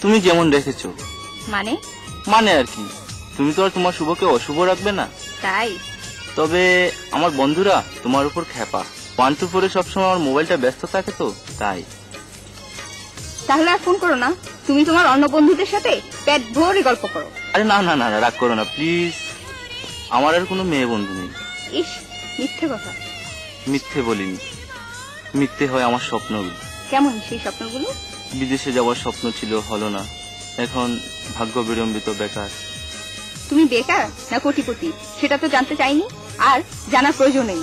তুমি যেমন রেখেছো। মানে? মানে আর কি, তুমি তো আর তোমার শুভকে অশুভ রাখবে না। তাই? তবে আমার বন্ধুরা তোমার উপর খেপা। 1 to 4 সবসময় আমার মোবাইলটা ব্যস্ত থাকে তো তাই। তাহলে আর ফোন করো না, তুমি তোমার অন্য বন্ধুদের সাথে পেট ভরে গল্প করো। আরে না না না, রাগ করো না প্লিজ, আমার আর কোনো মেয়ে বন্ধু নেই। ইস, মিথ্যে কথা। মিথ্যে বলিনি, মিথ্যে হয় আমার স্বপ্নগুলো। কেমন সেই স্বপ্নগুলো? বিদেশে যাওয়ার স্বপ্ন ছিল, হলো না। এখন ভাগ্য বিড়ম্বিত, বেকার। তুমি বেকার না কোটিপতি সেটা তো জানতে চাইনি, আর জানার প্রয়োজন নেই।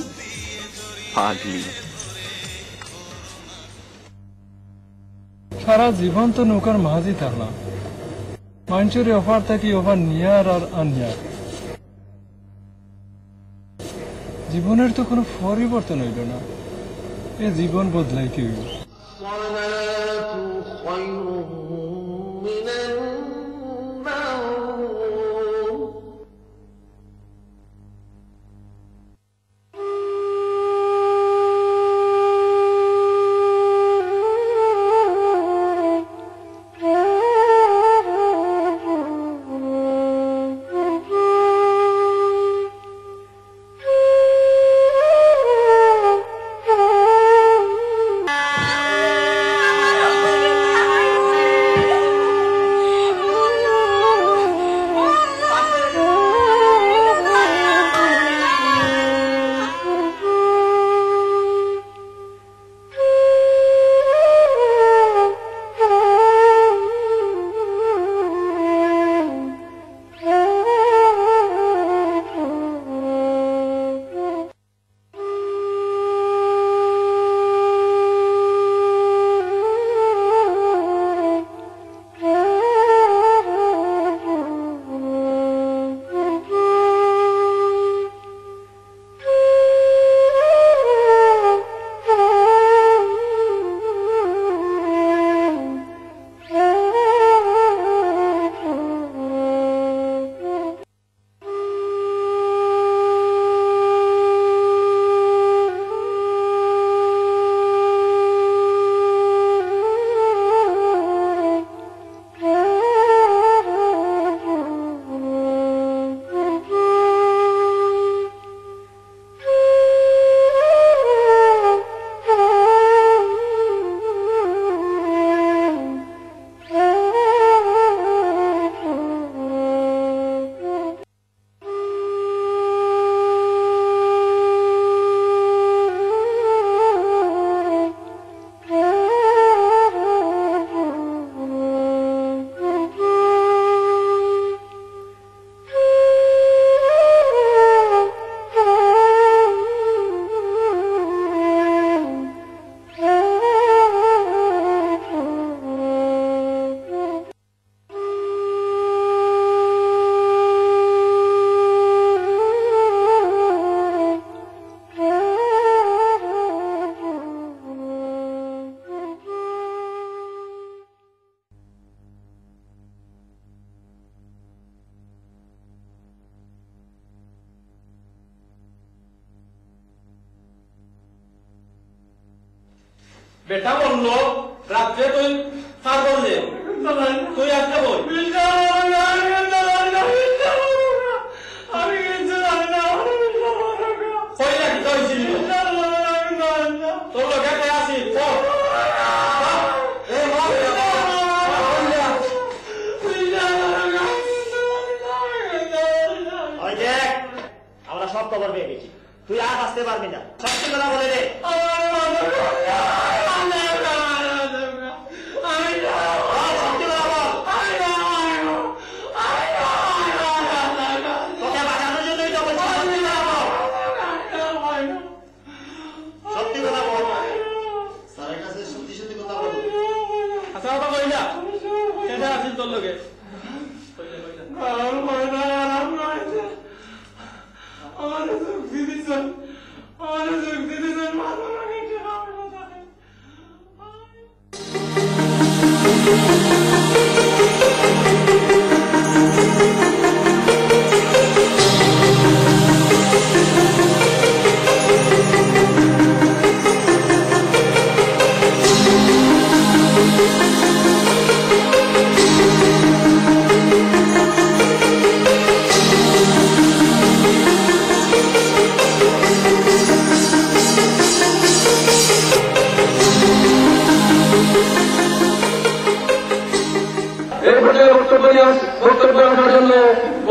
পাগলি। সারা জীবন তো নৌকার মাঝি থাকলাম, মানুষের অফার থাকি অফার নিয়ার আর আনিয়ার। জীবনের তো কোনো পরিবর্তন হইল না, এ জীবন বদলাইতে হইল। বেটা বলল রাত্রে তুই কার বললে তুই একটা বল। তোর লোকে আসি আমরা সব খবর পেয়ে গেছি, তুই আর আসতে পারবি না, সত্যি কথা বলে রে।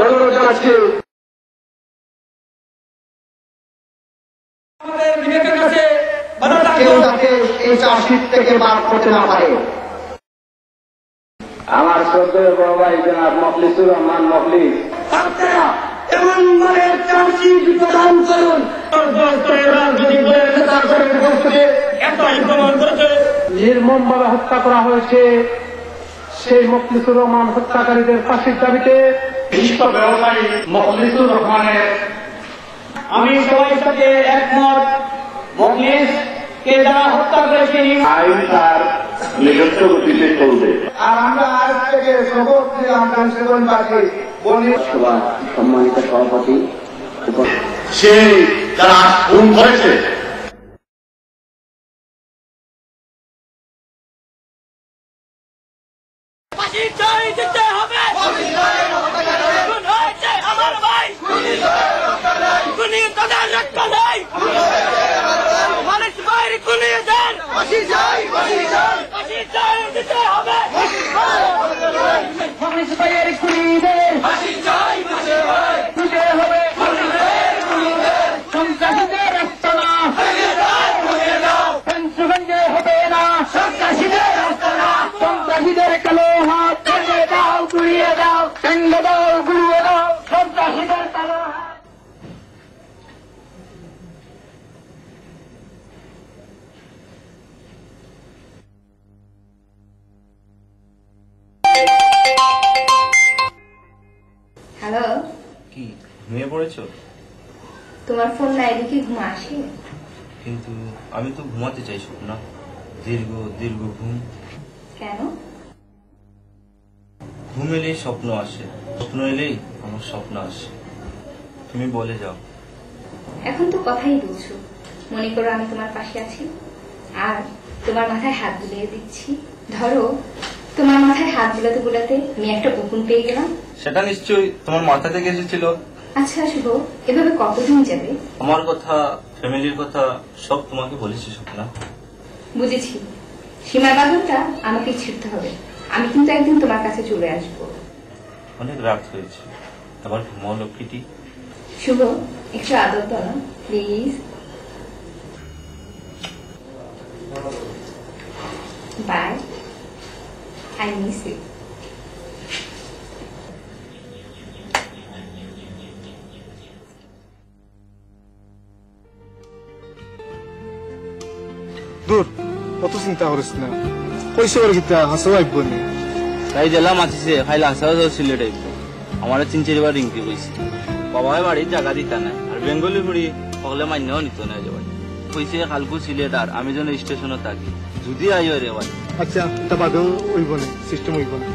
অনুরোধ জানাচ্ছি আমাদের বিবেকের কাছে বাধা কেউ থাকবে তাকে এই চাষির থেকে বার করতে না পারে। আমার শ্রদ্ধেয় বড় ভাই জনাব মখলিসুর রহমান মখলিস, আপনারা এমন মানে চাষি প্রদান করুন রাজনৈতিক দলের নেতা কর্মীদের উপস্থিতি একটাই প্রমাণ করেছে নির্মমভাবে হত্যা করা হয়েছে। সেই মখলিসুর রহমান হত্যাকারীদের ফাঁসির দাবিতে বিশ্ব ব্যবসায়ী মখলিসুর রহমানের আমি সবাই সাথে একমত। মখলিস কে যারা হত্যা করেছে আইন তার নিজস্ব গতিতে চলবে। আর আমরা আজ থেকে শপথ নিলাম কাঞ্চনবাসী সভা সম্মানিত সভাপতি সেই যারা খুন করেছে হ্যালো, কি ঘুমিয়ে পড়েছো? তোমার ফোন না এদিকে ঘুম আসে? কিন্তু আমি তো ঘুমাতে চাই না, দীর্ঘ দীর্ঘ ঘুম। কেন? ঘুম এলেই স্বপ্ন আসে, স্বপ্ন এলেই আমার স্বপ্ন আসে। তুমি বলে যাও। এখন তো কথাই বলছো, মনে করো আমি তোমার পাশে আছি আর তোমার মাথায় হাত বুলিয়ে দিচ্ছি। ধরো তোমার মাথায় হাত বুলাতে বুলাতে আমি একটা উকুন পেয়ে গেলাম। সেটা নিশ্চয়ই তোমার মাথা থেকে এসেছিল। আচ্ছা শুভ, এভাবে কতদিন যাবে? আমার কথা, ফ্যামিলির কথা সব তোমাকে বলেছি স্বপ্না। বুঝেছি, সীমার বাঁধনটা আমাকে ছিঁড়তে হবে। আমি কিন্তু একদিন তোমার কাছে চলে আসবো। অনেক রাত হয়েছে, আবার ঘুমাও লক্ষ্মীটি। শুভ, একটু আদর দাও না please. Bye, I miss you. দূর, কত চিন্তা করিস না, পয়সা করে কিতা হাসো আইব নি। তাই জেলা মাতিছে খাইলে আসাও যাও সিলেট আইব। আমার চিনচির বার রিঙ্কি কইছে বাবাই বাড়ির জায়গা দিতা নাই, আর বেঙ্গলি ফুড়ি সকলে মান্যও নিত না যে বাড়ি। কইছে কালকু সিলেট আর আমি যেন স্টেশনে থাকি, যদি আইও রে ভাই। আচ্ছা, এটা বাদেও হইব না, সিস্টেম হইব না।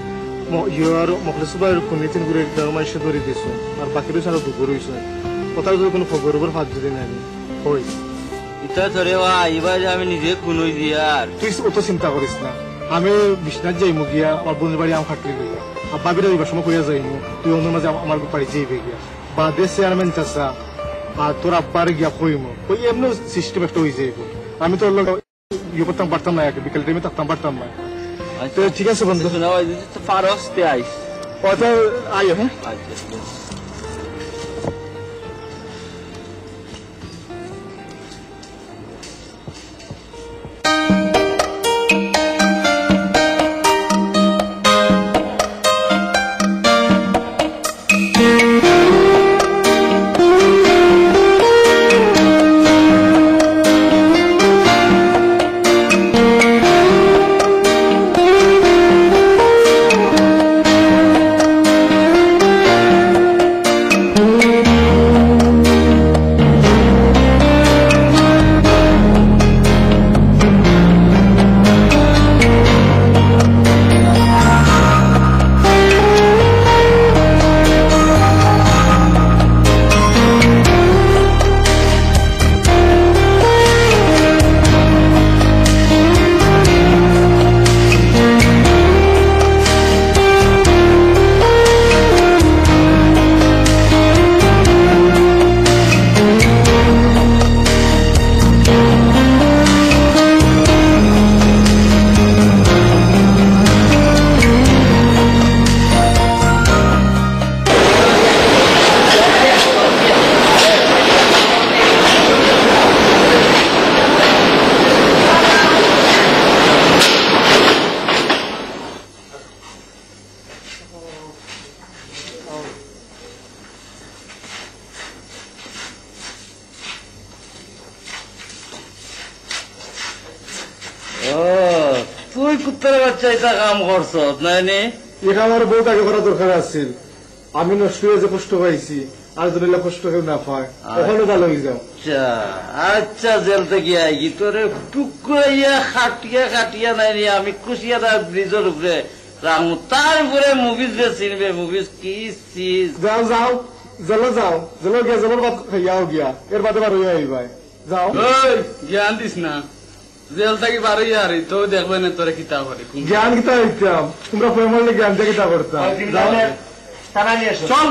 ইয়ে আর মখলেসুবার পুনিতিন করে মাইসে ধরে দিছো, আর বাকির সারা দুপুর হয়েছে। কথার যদি কোনো খবর ওপর হাত যদি নাই হই ইটা ধরে এবার আমি নিজে খুন হই দিয়ে। আর তুই অত চিন্তা করিস না, আমি বিশ্বনাথ যাইমু গিয়া আমার বোনের বাড়ি আম খাটলি গিয়া, আর বাবিরা এবার সময় কইয়া যাইমু, তুই অন্য মাঝে আমার বাড়ি যাইবে গিয়া বা দেশ চেয়ারম্যান চাষা আর তোর আব্বার গিয়া কইমু, ওই এমনি সিস্টেম একটা হয়ে যাইব। আমি তোর লোক ইয়ে করতাম পারতাম না, বিকেল টাইমে থাকতাম পারতাম না। তো ঠিক আছে বন্ধু, শোনা ফারস তে আইস। কথা আইও। হ্যাঁ, আচ্ছা। তুই কুত্তার বাচ্চা এটা কাম করছ নাইনি? এটা আমার বহুত আগে করা দরকার আছিল। আমি নষ্ট হয়ে যে কষ্ট পাইছি আর যদি কষ্ট কেউ না পায় ওখানে ভালো হয়ে যাও। আচ্ছা আচ্ছা, জেল থেকে আইগি তোরে টুকরাইয়া খাটিয়া খাটিয়া নাইনি আমি কুশিয়ারা ব্রিজের উপরে রামু, তারপরে মুভিজ যে চিনবে, মুভিজ কি চিজ। যাও যাও জেলে যাও, জেলে গিয়া জেলের বাদ খাইয়াও গিয়া, এর বাদে বার হইয়া আইবাই যাও। জ্ঞান দিস না, জেল থাকি বারোই আর তো দেখবে না তোরে কিতা করে। জ্ঞান কিতা হইতাম, তোমরা ফেমারলে জ্ঞান দিয়ে কিতা করতাম। যাও চল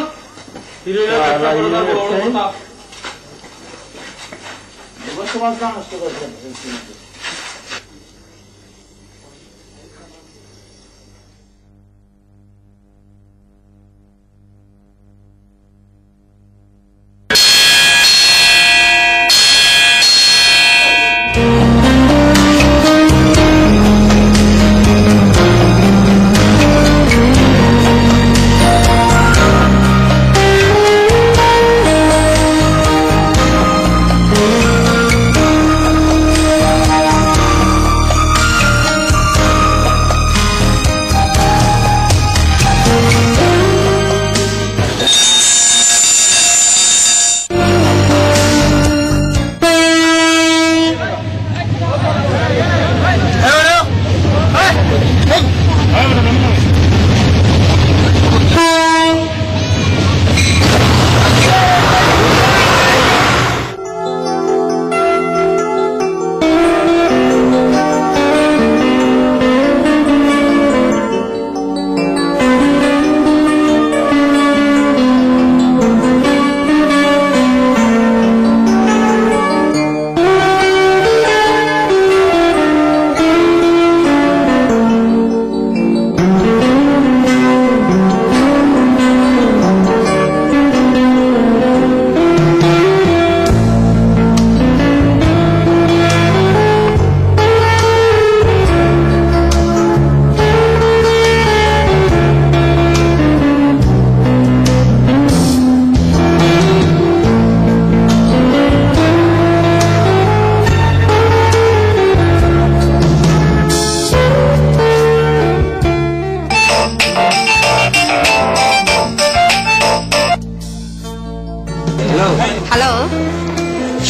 হ্যালো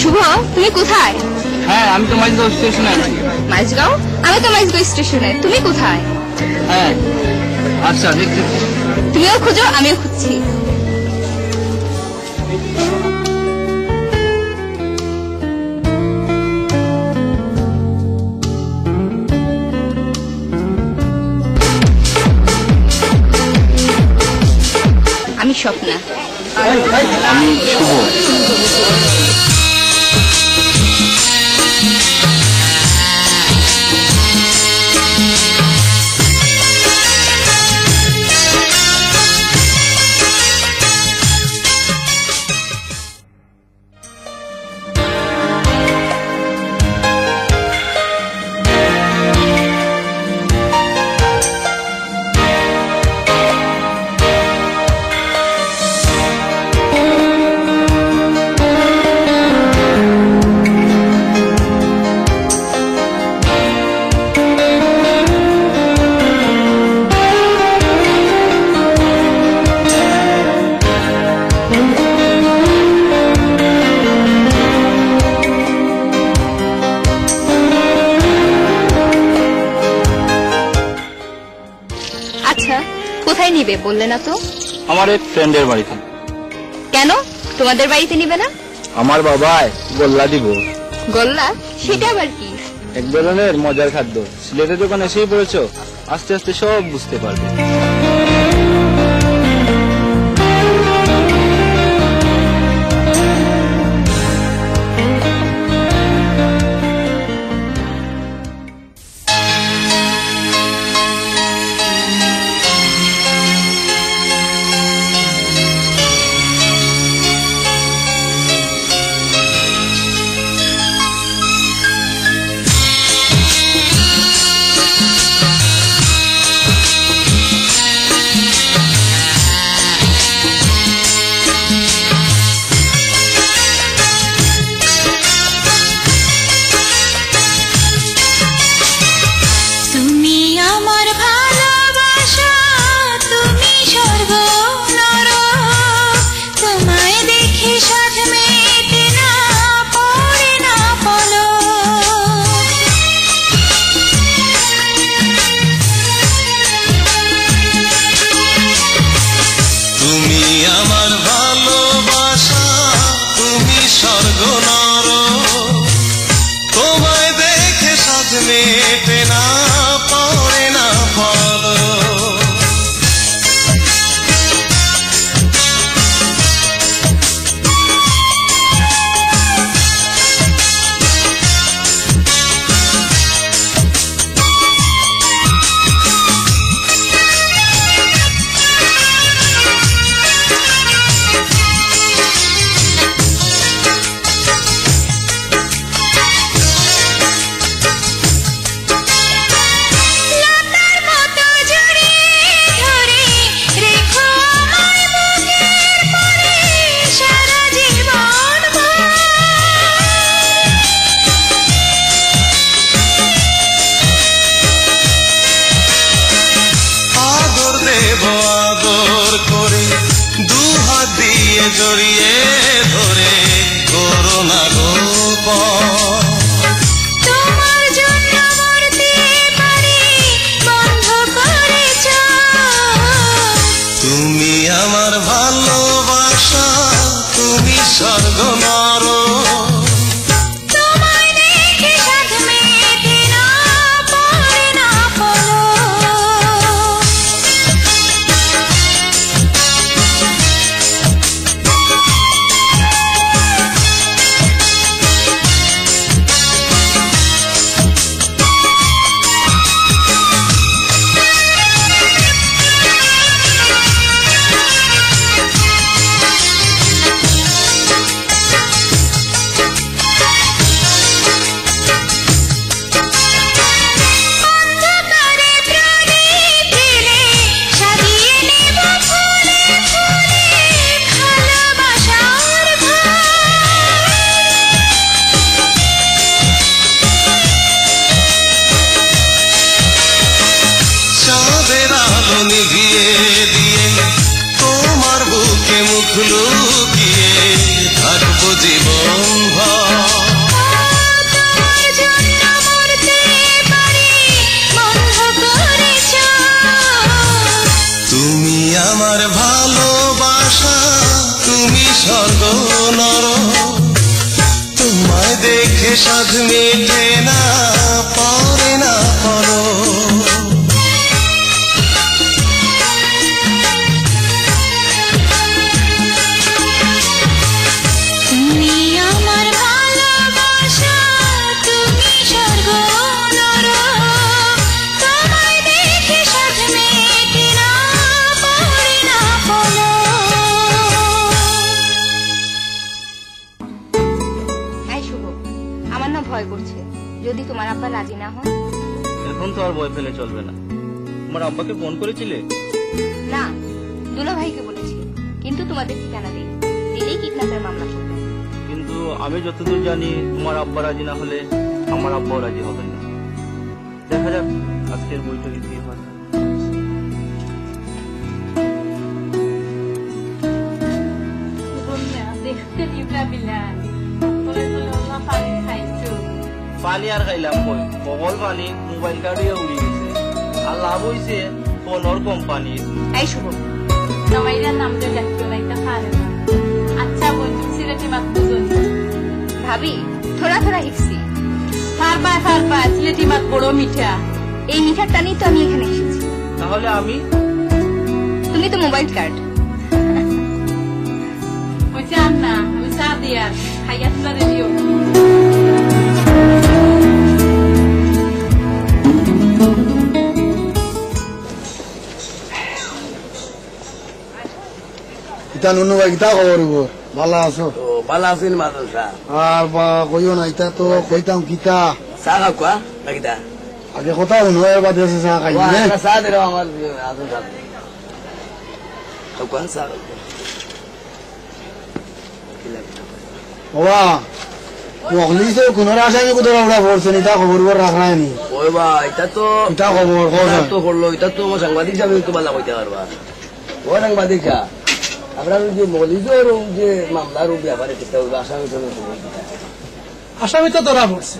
শুভ, তুমি কোথায়? হ্যাঁ আমি তো মাইজগাঁও স্টেশনে আছি। মাঝগাঁও? আমি তো মাঝগাঁও স্টেশনে। তুমি কোথায়? হ্যাঁ আচ্ছা দেখছি। তুমিও খুঁজো, আমিও খুঁজছি। আমি স্বপ্না। আমি শুভ। আচ্ছা কোথায় নিবে বললে না তো? আমার এক ফ্রেন্ডের বাড়িতে। কেন তোমাদের বাড়িতে নিবে না? আমার বাবাই গোল্লা দিব। গোল্লা? সেটা আবার কি? এক ধরনের মজার খাদ্য। সিলেটে যখন এসেই পড়েছ আস্তে আস্তে সব বুঝতে পারবে। নর তোমায় দেখে সাজ মেটে না পড়ে না ফল জড়িয়ে ধরে করোনা গোপন তোমার জন্য মরতে পারি বন্ধ করেছ তুমি আমার ভালোবাসা তুমি স্বর্গ নর তোমায় দেখে সাধ মেটে না পড়ে না নিভিয়ে দিয়ে তোমার বুকে মুখ লুকিয়ে থাকবো জীবন ভর তুমি আমার ভালোবাসা তুমি স্বর্গ নর তোমায় দেখে সাধ মেটে না পড়ে না পড়ো ভয় করছে যদি তোমার আব্বা রাজি না হন এখন তো আর ভয় পেলে চলবে না তোমার আব্বাকে ফোন করেছিলে না দুলা ভাইকে বলেছি কিন্তু তোমাদের ঠিকানা দিই দিলেই কিডন্যাপের মামলা করবে কিন্তু আমি যতদূর জানি তোমার আব্বা রাজি না হলে আমার আব্বাও রাজি হবেন না দেখা যাক আজকের বৈঠকে কি হয় পানি আর খাইলাম কই বগল পানি মোবাইল কাটিয়ে উড়ি গেছে আর লাভ হয়েছে ফোনের কোম্পানি এই শুভ জামাইরা নাম দিয়ে ডাকতো না এটা খারে না আচ্ছা বন্ধু সিলেটি মাত বুঝনি ভাবি থোড়া থোড়া হিকছি ফারবা সিলেটি মাত বড় মিঠা এই মিঠার টানেই তো আমি এখানে এসেছি তাহলে আমি তুমি তো মোবাইল কার্ড ওই চান না আমি চা দিয়া খাইয়া তুলা রেডিও ইতা নুনু ভাই কিতা খবর ভালো আছো ভালো আছেন মাদল সাহেব আর বা কইও না ইতা তো কইতাম কিতা চা খাওয়া নাকিতা আগে কথা উনয়ের বাদে আছে চা খাই না চা দে আমার আদর সাহেব খাওয়া চা বাবা মখলিস কোনোর আসামি কোথাও আমরা পড়ছেন ইতা খবর রাখা হয়নি ওই বা এটা তো ইতা খবর তো করলো এটা তো সাংবাদিক হিসাবে তো ভালো কইতে পারবা ও সাংবাদিক আপনার যে মলিজের যে মামলার ব্যাপারে আসামি তো ধরা পড়ছে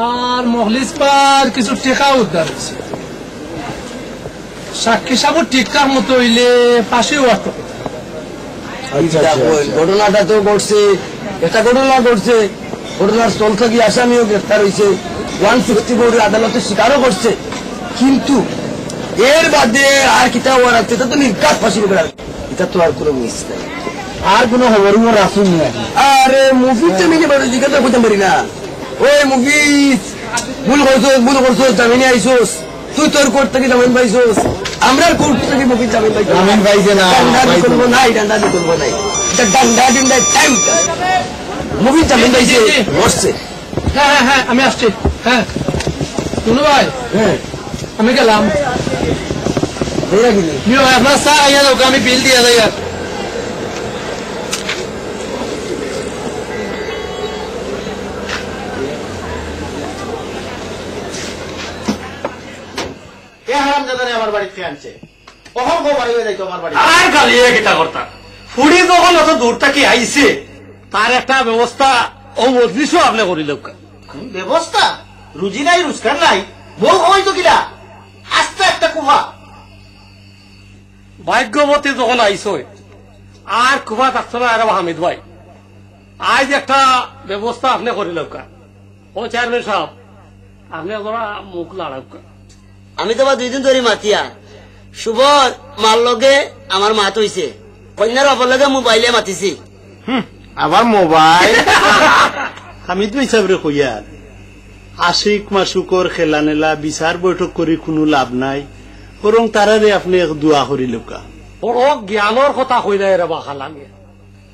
আর মখলিস পার কিছু টেকা উদ্ধার হয়েছে সাক্ষী সাবু ঠিকঠাক মতো হইলে পাশে ওয়ার্ক ঘটনাটা তো ঘটছে, একটা ঘটনা ঘটছে, ঘটনার স্থল থেকে আসামিও গ্রেফতার হয়েছে, 164 আদালতে স্বীকারও করছে, কিন্তু এর বাদে আর কিতা হওয়ার আছে এটা তো নির্ঘাত ফাঁসি করার, এটা তো আর কোনো মিস নাই, আর কোনো খবর রাখুন না। আরে মুভিজ আমি জিজ্ঞাসা করতে পারি না, ওই মুভিজ ভুল করছো জামিনে আইসোস, তুই তোর কোর্ট থেকে জামিন পাইছোস, আমরা কোর্ট থেকে মুভিজ জামিন পাইছো, জামিন পাইছে না, করবো নাই ডান্ডা করবো নাই, এটা ডান্ডা টাইম মুভিজ জামিন পাইছে বসছে। হ্যাঁ হ্যাঁ হ্যাঁ আমি আসছি। হ্যাঁ শুনু ভাই, হ্যাঁ আমি গেলাম, আপনার চা আইয়া লোক আমি বিল দিয়ে যাই। আর আমার বাড়িতে আনছে, কখন বাড়ি হয়ে যাইতো আমার বাড়ি। আর খালি কিতা করতাম, ফুড়ি যখন অত দূর থেকে আইছে তার একটা ব্যবস্থা ও মজলিসও আপনি করিল। ব্যবস্থা রুজি নাই, রোজগার নাই, বউ হয়তো কিনা আস্তে একটা কুফা। ভাগ্যবতী যখন আইস আর কুফা থাকতো না। আর হামিদ ভাই আজ একটা ব্যবস্থা আপনি করিল। ও চেয়ারম্যান সাহেব আপনি ওরা মুখ লাড়াক। আমি তো 2 দিন ধরে মাতিয়া শুভ মার লগে আমার মাত হইছে, কন্যার অপর লগে মোবাইলে মাতিছি। আবার মোবাইল আমি তো হিসাব রে কইয়ার আশিক মাসুকর খেলা নেলা বিচার বৈঠক করি কোনো লাভ নাই, বরং তারারে আপনি দোয়া করি লোকা। বড় জ্ঞানের কথা কইলে রে বাখা লাগে,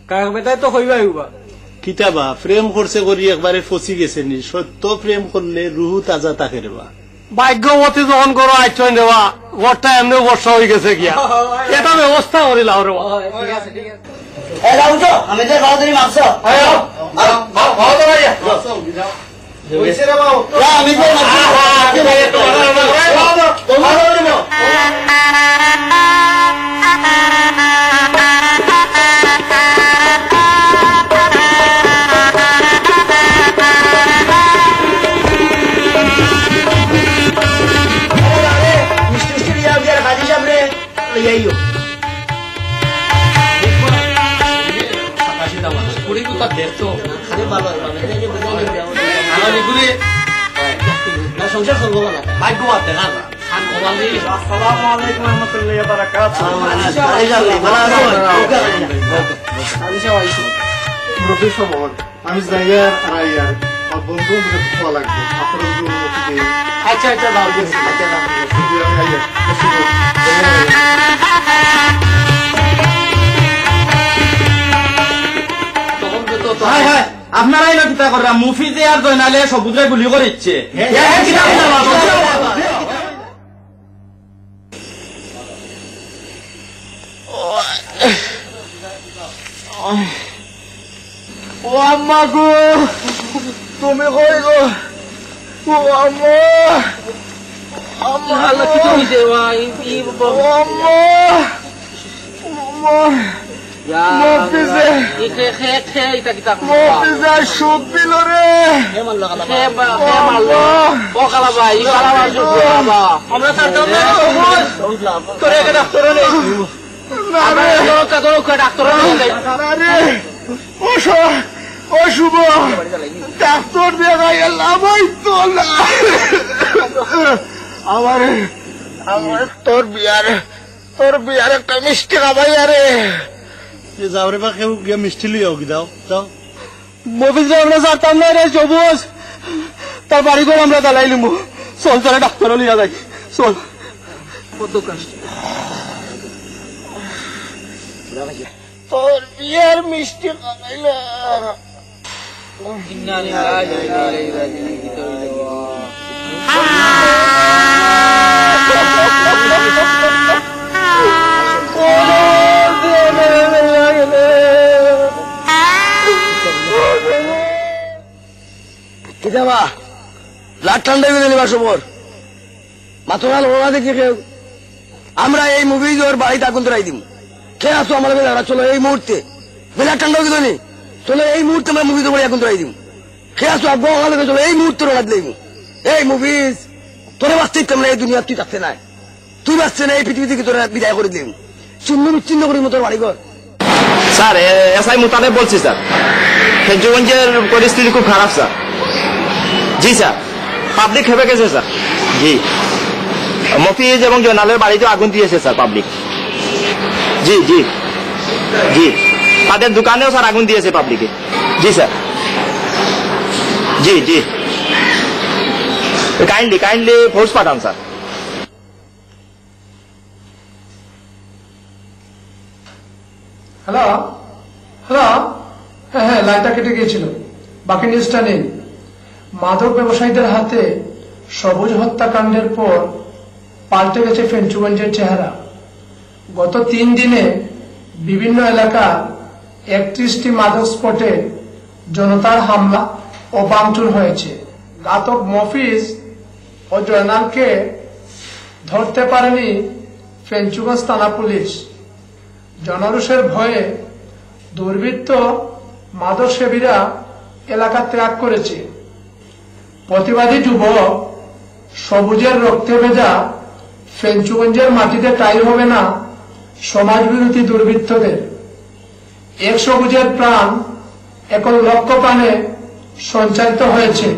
কারণ বেটাই তো কইবাই হইবা কিতাবা প্রেম করছে করি একবারে ফসি গেছে নি। সত্য প্রেম করলে রুহু তাজা থাকে রে বা। ভাগ্যবতী যখন করো আইচন দেওয়া ঘরটা এমনি বর্ষা হয়ে গেছে গিয়া, এটা ব্যবস্থা করিলাম রে। আমি তো বাহাদুরি মারছ সংসার করবো না ভাগ্যবাদ দেখা না। আমি জায়গার আইয়ার বন্ধু খোয়া লাগবে আপনার অনুমতি দেই। আচ্ছা আচ্ছা দাও আপনারাই না কিতা করা মুফিজে আর জয়নালে সবুজরে গুলি করে ইচ্ছে। ও আম্মা গো, তুমি কই গো? ও আম্মা, আম্মা তুমি দেওয়া ও আম্মা, আম্মা অশুভ ডাক্তার দেখাই লাভ হইতো না। আমার তোর বিয়ার একটা মিষ্টি খাবাই আরে যাও রে বা কেউ গিয়ে মিষ্টি লিয়াও দাও যাও। মফিজ আমরা জানতাম না রে সবুজ, তার বাড়ি করে আমরা দালাই নিবো। চল চলে ডাক্তার লিয়া যাই চল। তোর বিয়ার মিষ্টি খাবাইলা ব্লাড ঠান্ডা হয়ে গেলি সবর মাথা ওরা দেখি কেউ আমরা এই মুভি ওর বাড়িতে আগুন ধরাই দিব। কে আসো আমার চলো এই মুহূর্তে ব্লাড ঠান্ডা হয়ে গেলি চলো এই মুহূর্তে আমরা মুভি বাড়ি আগুন ধরাই দিব। কে আসো আব্বা চলো এই মুহূর্তে রাত লাগব। এই মুভিজ তোরা বাঁচতে ইচ্ছাম না, এই দুনিয়া তুই থাকতে নাই, তুই বাঁচছে না এই পৃথিবী থেকে তোরা বিদায় করে দিলাম, চিহ্ন বিচ্ছিন্ন করি মতো বাড়ি ঘর। স্যার এসআই মুতালেব বলছি স্যার, ফেঞ্চুগঞ্জের পরিস্থিতি খুব খারাপ স্যার। জি স্যার, পাবলিক খেপে গেছে স্যার। জি, মফিজ এবং জয়নালের বাড়িতে আগুন দিয়েছে স্যার পাবলিক। জি জি জি, তাদের দোকানেও স্যার আগুন দিয়েছে পাবলিকে। জি স্যার, জি জি, কাইন্ডলি ফোর্স পাঠান স্যার। হ্যালো হ্যালো, হ্যাঁ লাইনটা কেটে গিয়েছিল, বাকি নিউজটা নেই। মাদক ব্যবসায়ীদের হাতে সবুজ হত্যাকাণ্ডের পর পাল্টে গেছে ফেঞ্চুগঞ্জের চেহারা। গত 3 দিনে বিভিন্ন এলাকার 31টি মাদক স্পটে জনতার হামলা ও ভাঙচুর হয়েছে। ঘাতক মফিজ ও জয়নালকে ধরতে পারেনি ফেঞ্চুগঞ্জ থানা পুলিশ। জনরোষের ভয়ে দুর্বৃত্ত মাদক সেবীরা এলাকা ত্যাগ করেছে। প্রতিবাদী যুবক সবুজের রক্তে ভেজা ফেঞ্চুগঞ্জের মাটিতে ঠাঁই হবে না সমাজবিরোধী দুর্বৃত্তদের। এক সবুজের প্রাণ এখন লক্ষ প্রাণে সঞ্চারিত হয়েছে।